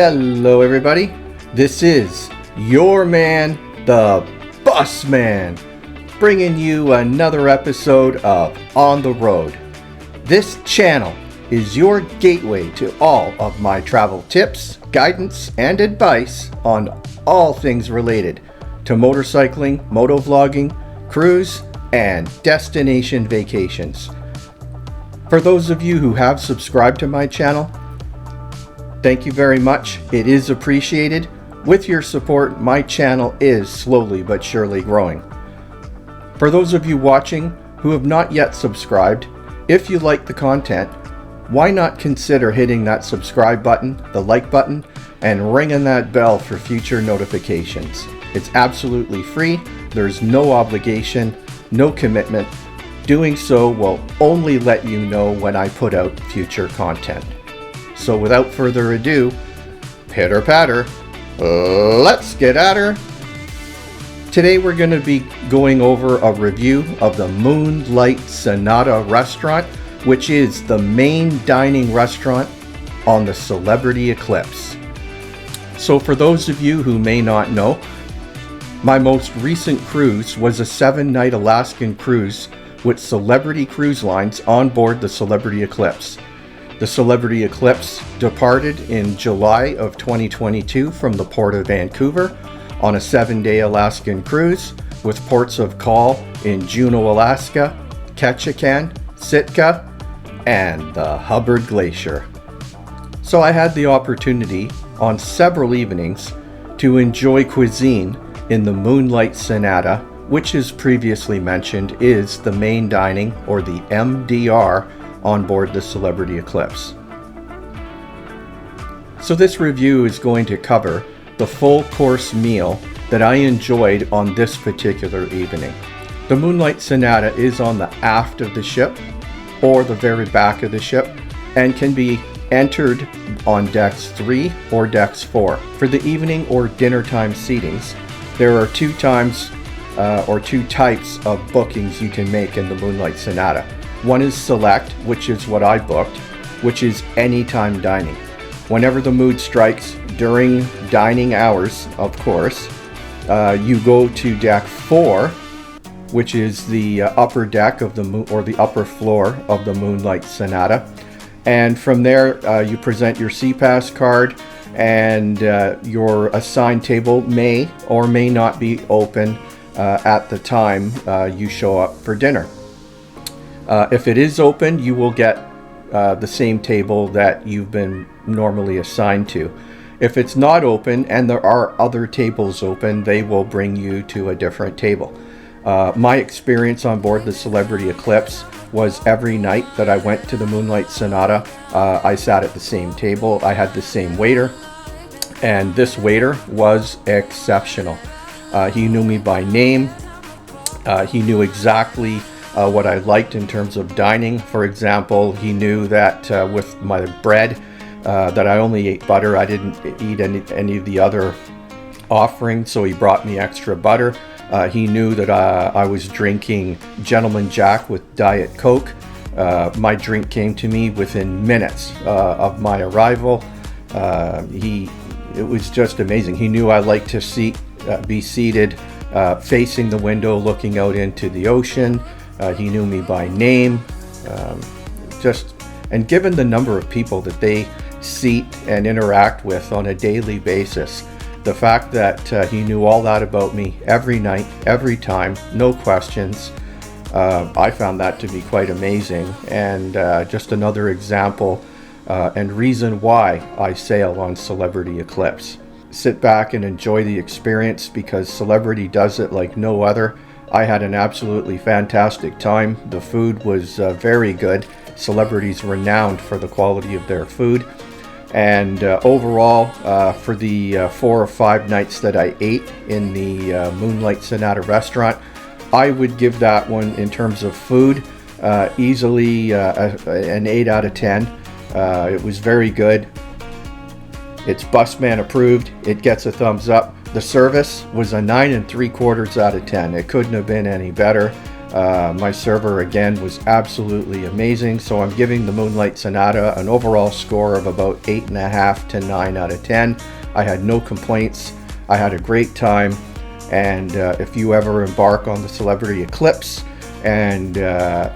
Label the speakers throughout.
Speaker 1: Hello everybody, this is your man, the Bus Man, bringing you another episode of On the Road. This channel is your gateway to all of my travel tips, guidance, and advice on all things related to motorcycling, motovlogging, cruise, and destination vacations. For those of you who have subscribed to my channel, thank you very much. It is appreciated. With your support, my channel is slowly but surely growing. For those of you watching who have not yet subscribed, if you like the content, why not consider hitting that subscribe button, the like button, and ringing that bell for future notifications. It's absolutely free. There's no obligation, no commitment. Doing so will only let you know when I put out future content. So without further ado, pitter patter, let's get at her. Today we're going to be going over a review of the Moonlight Sonata restaurant, which is the main dining restaurant on the Celebrity Eclipse. So for those of you who may not know, my most recent cruise was a 7-night Alaskan cruise with Celebrity Cruise Lines on board the Celebrity Eclipse. The Celebrity Eclipse departed in July of 2022 from the port of Vancouver on a 7-day Alaskan cruise with ports of call in Juneau, Alaska, Ketchikan, Sitka, and the Hubbard Glacier. So I had the opportunity on several evenings to enjoy cuisine in the Moonlight Sonata, which as previously mentioned is the main dining, or the MDR, on board the Celebrity Eclipse. So this review is going to cover the full course meal that I enjoyed on this particular evening. The Moonlight Sonata is on the aft of the ship or the very back of the ship and can be entered on decks 3 or decks 4. For the evening or dinner time seatings, there are two types of bookings you can make in the Moonlight Sonata. One is select, which is what I booked, which is anytime dining. Whenever the mood strikes, during dining hours, of course, you go to deck 4, which is the upper deck of the upper floor of the Moonlight Sonata. And from there, you present your SeaPass card, and your assigned table may or may not be open at the time you show up for dinner. If it is open, you will get the same table that you've been normally assigned to. If it's not open and there are other tables open, they will bring you to a different table. My experience on board the Celebrity Eclipse was every night that I went to the Moonlight Sonata, I sat at the same table. I had the same waiter, and this waiter was exceptional. He knew me by name. He knew exactly what I liked in terms of dining. For example, he knew that with my bread that I only ate butter. I didn't eat any of the other offerings, so he brought me extra butter. He knew that I was drinking Gentleman Jack with Diet Coke. My drink came to me within minutes of my arrival. It was just amazing. He knew I liked to be seated facing the window looking out into the ocean. He knew me by name, and given the number of people that they seat and interact with on a daily basis, the fact that he knew all that about me every night, every time, no questions, I found that to be quite amazing, and just another example and reason why I sail on Celebrity Eclipse. Sit back and enjoy the experience because Celebrity does it like no other. I had an absolutely fantastic time. The food was very good. Celebrity's renowned for the quality of their food. And overall, for the 4 or 5 nights that I ate in the Moonlight Sonata restaurant, I would give that one, in terms of food, easily an 8 out of 10. It was very good. It's Busman approved. It gets a thumbs up. The service was a 9 3/4 out of 10. It couldn't have been any better. My server again was absolutely amazing, so I'm giving the Moonlight Sonata an overall score of about 8.5 to 9 out of 10. I had no complaints. I had a great time, and if you ever embark on the Celebrity Eclipse and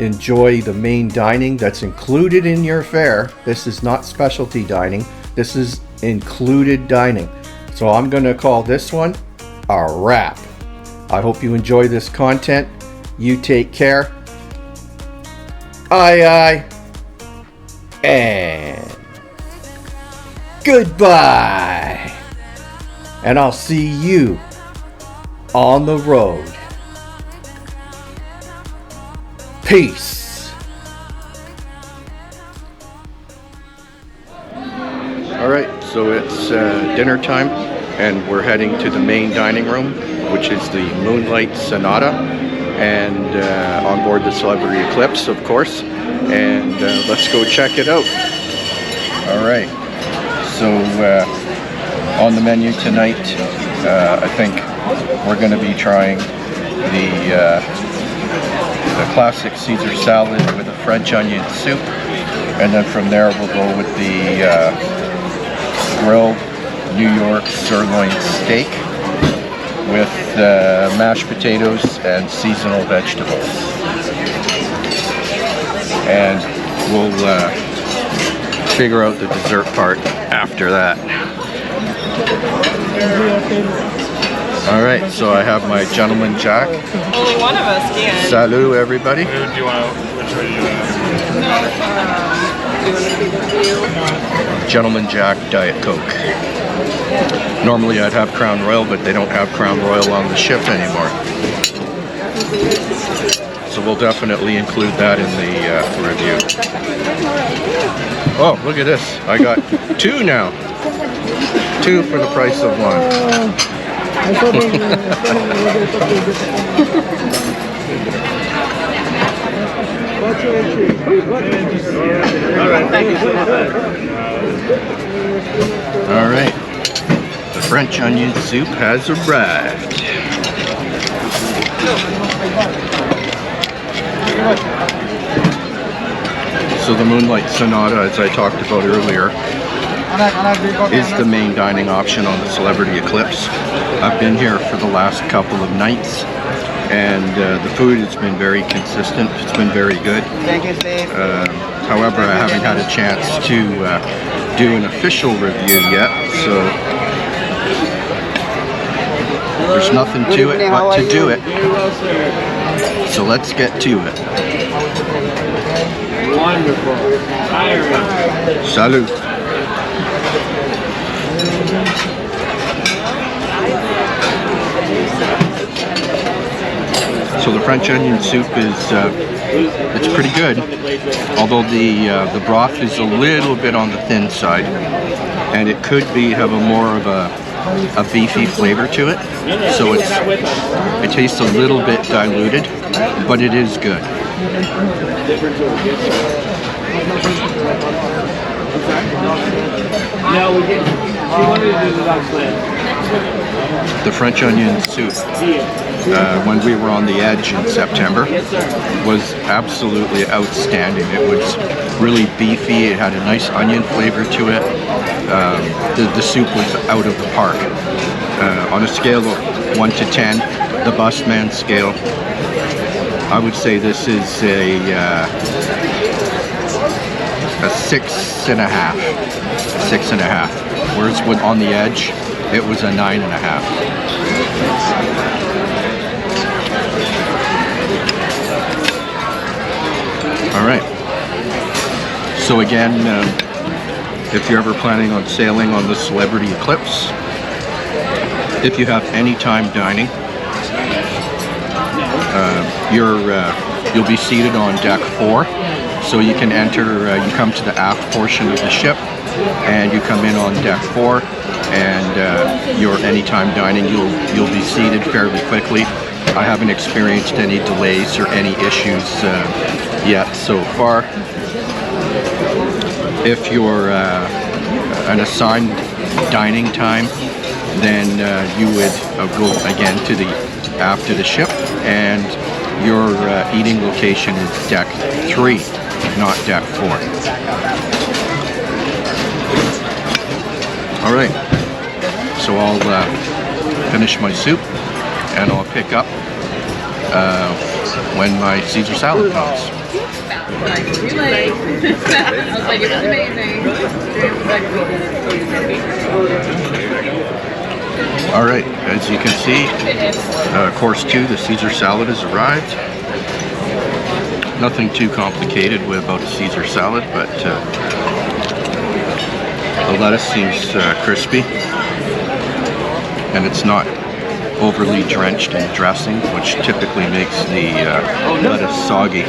Speaker 1: enjoy the main dining that's included in your fare, this is not specialty dining, this is included dining. So I'm going to call this one a wrap. I hope you enjoy this content. You take care. Aye, and goodbye. And I'll see you on the road. Peace. All right, so it's dinner time, and we're heading to the main dining room, which is the Moonlight Sonata, and on board the Celebrity Eclipse, of course, and let's go check it out. All right, so on the menu tonight, I think we're going to be trying the classic Caesar salad with a French onion soup, and then from there we'll go with the grilled New York sirloin steak with mashed potatoes and seasonal vegetables. And we'll figure out the dessert part after that. Alright, so I have my Gentleman Jack.
Speaker 2: Only one of us can.
Speaker 1: Salut, everybody.
Speaker 3: Do you want to, which way do you want to?
Speaker 1: Gentleman Jack Diet Coke. Normally I'd have Crown Royal, but they don't have Crown Royal on the ship anymore. So we'll definitely include that in the review. Oh, look at this. I got two now. Two for the price of one. All right. The French onion soup has arrived. So the Moonlight Sonata, as I talked about earlier, is the main dining option on the Celebrity Eclipse. I've been here for the last couple of nights, and the food has been very consistent. It's been very good. However, I haven't had a chance to do an official review yet, so there's nothing to it but to do it. So let's get to it.
Speaker 3: Wonderful.
Speaker 1: Salut. So the French onion soup is it's pretty good, although the broth is a little bit on the thin side, and it could have a more of a beefy flavor to it. So it tastes a little bit diluted, but it is good.
Speaker 3: No, we didn't. She wanted to do the dog slam.
Speaker 1: The French onion soup, when we were on the edge in September, was absolutely outstanding. It was really beefy. It had a nice onion flavor to it. The soup was out of the park. On a scale of 1 to 10, the Busman scale, I would say this is a 6.5. 6.5. Whereas on the edge, it was a 9.5. All right. So again, if you're ever planning on sailing on the Celebrity Eclipse, if you have any time dining, you'll be seated on deck 4. So you can enter, you come to the aft portion of the ship, and you come in on deck 4, and your anytime dining, you'll be seated fairly quickly. I haven't experienced any delays or any issues yet so far. If you're an assigned dining time, then you would go again to the aft of the ship, and your eating location is deck 3, not deck 4. Alright, so I'll finish my soup and I'll pick up when my Caesar salad comes.
Speaker 2: Too late. I was like, it was amazing.
Speaker 1: Alright, as you can see, course 2, the Caesar salad has arrived. Nothing too complicated about a Caesar salad, but the lettuce seems crispy, and it's not overly drenched in dressing, which typically makes the lettuce soggy.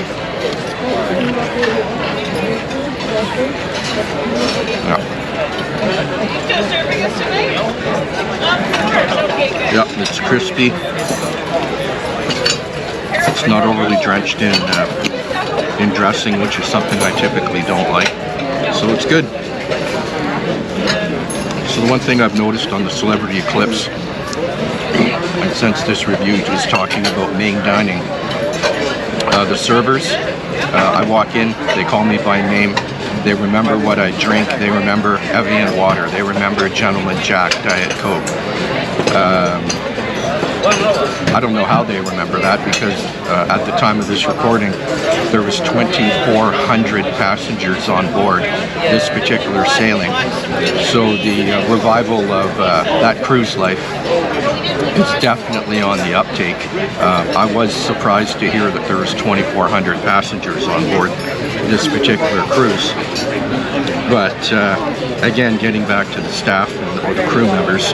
Speaker 1: Yep, it's crispy. It's not overly drenched in dressing, which is something I typically don't like. So it's good. So the one thing I've noticed on the Celebrity Eclipse, and since this review is talking about main dining, the servers, I walk in, they call me by name, they remember what I drink, they remember Evian water, they remember Gentleman Jack, Diet Coke. I don't know how they remember that, because at the time of this recording there was 2,400 passengers on board this particular sailing. So the revival of that cruise life is definitely on the uptake. I was surprised to hear that there was 2,400 passengers on board this particular cruise. But again, getting back to the staff or the crew members,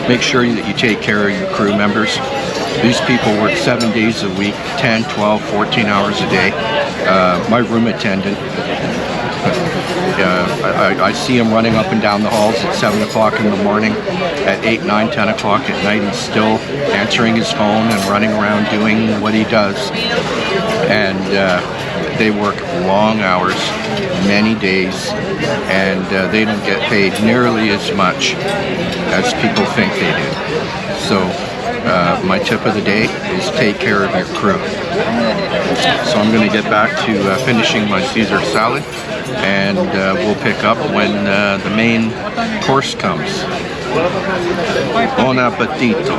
Speaker 1: make sure that you take care of your crew members. These people work 7 days a week, 10, 12, 14 hours a day. My room attendant, I see him running up and down the halls at 7 o'clock in the morning, at 8, 9, 10 o'clock at night. He's still answering his phone and running around doing what he does. And they work long hours, many days, and they don't get paid nearly as much as people think they do. So my tip of the day is take care of your crew. So I'm going to get back to finishing my Caesar salad, and we'll pick up when the main course comes. Bon appetito.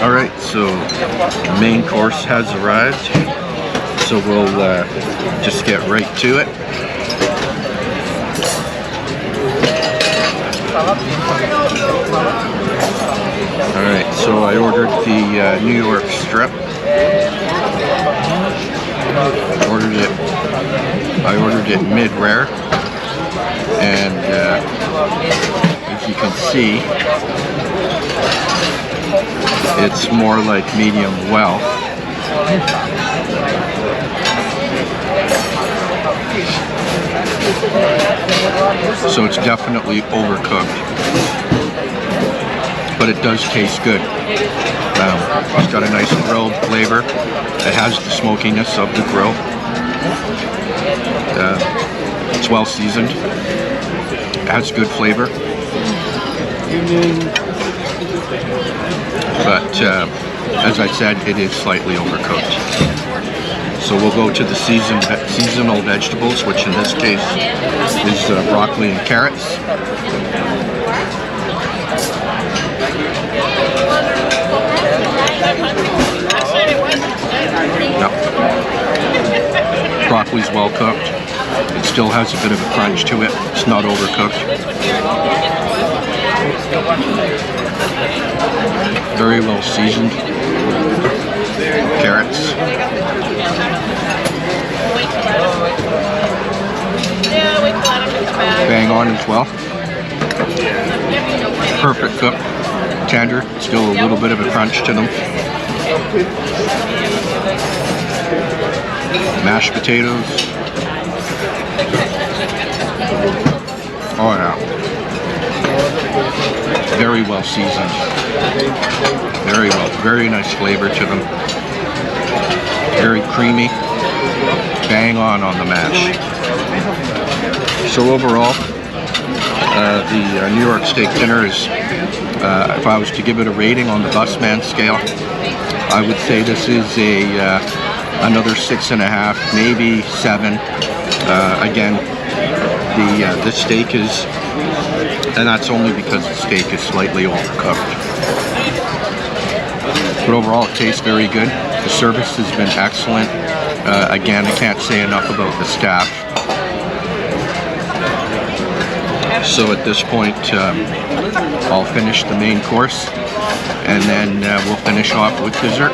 Speaker 1: Alright, so the main course has arrived, so we'll just get right to it. Alright, so I ordered the New York strip. I ordered it mid-rare, and as you can see, it's more like medium well. So it's definitely overcooked, but it does taste good. It's got a nice grilled flavor. It has the smokiness of the grill. It's well seasoned. It has good flavor. But as I said, it is slightly overcooked. So we'll go to the seasonal vegetables, which in this case is broccoli and carrots. Yep. Broccoli's well cooked. It still has a bit of a crunch to it. It's not overcooked. Very well seasoned. Carrots. Bang on as well. Perfect cook. Tender. Still a little bit of a crunch to them. Mashed potatoes. Oh yeah. Very well seasoned. Very nice flavor to them. Very creamy. Bang on the mash. So overall, the New York steak dinner is, if I was to give it a rating on the busman scale, I would say this is another 6.5, maybe 7. Again, the steak is, and that's only because the steak is slightly overcooked. But overall, it tastes very good. The service has been excellent. Again, I can't say enough about the staff. So at this point, I'll finish the main course, and then we'll finish off with dessert.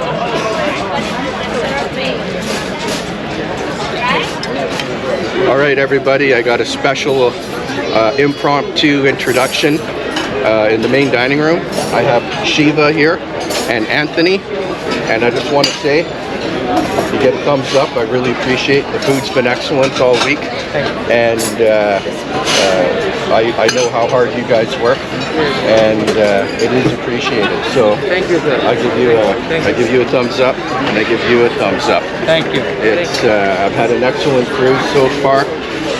Speaker 1: All right, everybody, I got a special impromptu introduction in the main dining room. I have Shiva here and Anthony, and I just want to say, you get a thumbs up. I really appreciate it. The food's been excellent all week, and I know how hard you guys work, and it is appreciated. So
Speaker 3: Thank you, sir.
Speaker 1: I give you a thumbs up, and I give you a thumbs up.
Speaker 3: Thank you.
Speaker 1: It's I've had an excellent cruise so far,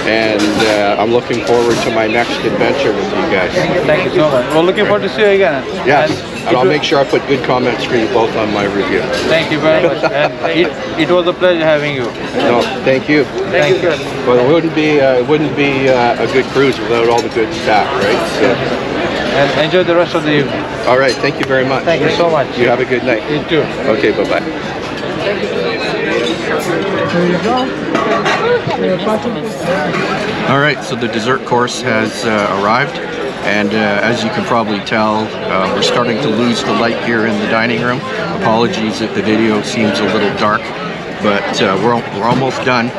Speaker 1: and I'm looking forward to my next adventure with you guys.
Speaker 3: Thank you so much. We're looking forward to see you again.
Speaker 1: Yes, and I'll make sure I put good comments for you both on my review.
Speaker 3: Thank you very much. And it was a pleasure having you.
Speaker 1: No, thank you.
Speaker 3: Thank you.
Speaker 1: Well, it wouldn't be a good cruise without all the good staff, right? So,
Speaker 3: And enjoy the rest of the evening.
Speaker 1: all right, thank you very much.
Speaker 3: Thank you so much.
Speaker 1: You have a good night.
Speaker 3: You too.
Speaker 1: Okay, bye-bye. All right, so the dessert course has arrived, and as you can probably tell, we're starting to lose the light here in the dining room. Apologies if the video seems a little dark, but we're almost done.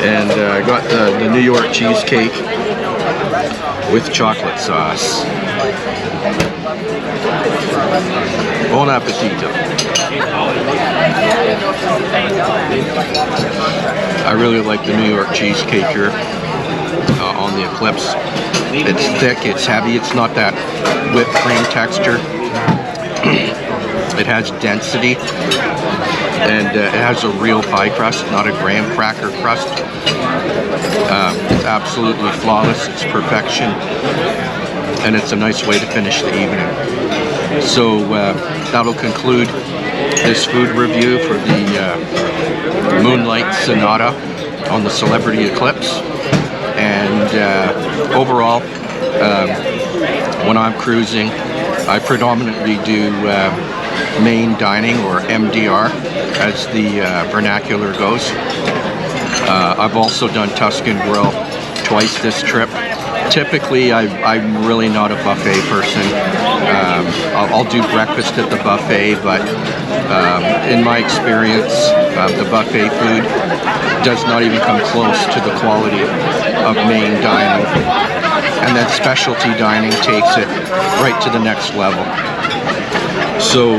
Speaker 1: And I got the New York cheesecake with chocolate sauce. Bon appetito. I really like the New York cheesecake here on the Eclipse. It's thick, it's heavy, it's not that whipped cream texture. It has density, and it has a real pie crust, not a graham cracker crust. It's absolutely flawless, it's perfection, and it's a nice way to finish the evening. So that'll conclude this food review for the Moonlight Sonata on the Celebrity Eclipse. And overall, when I'm cruising, I predominantly do main dining, or MDR as the vernacular goes. I've also done Tuscan Grill twice this trip. Typically, I'm really not a buffet person. I'll do breakfast at the buffet, but in my experience, the buffet food does not even come close to the quality of main dining. And then specialty dining takes it right to the next level. So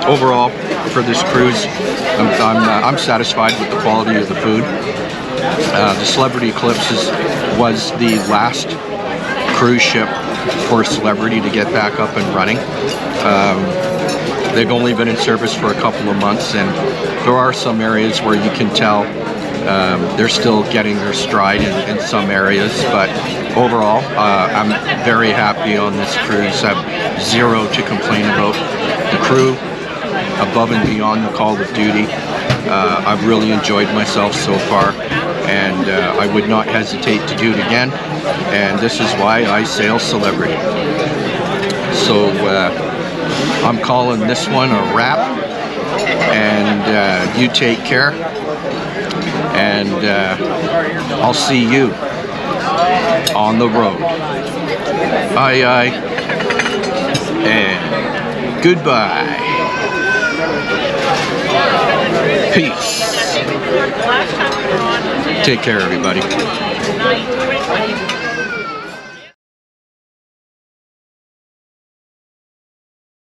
Speaker 1: overall, for this cruise, I'm satisfied with the quality of the food. The Celebrity Eclipse was the last cruise ship for Celebrity to get back up and running. They've only been in service for a couple of months, and there are some areas where you can tell they're still getting their stride in some areas, but overall, I'm very happy on this cruise. I have zero to complain about. The crew, above and beyond the call of duty. I've really enjoyed myself so far, and I would not hesitate to do it again, and this is why I sail Celebrity. So I'm calling this one a wrap, and you take care, and I'll see you on the road. Aye aye, and goodbye. Peace. Take care, everybody.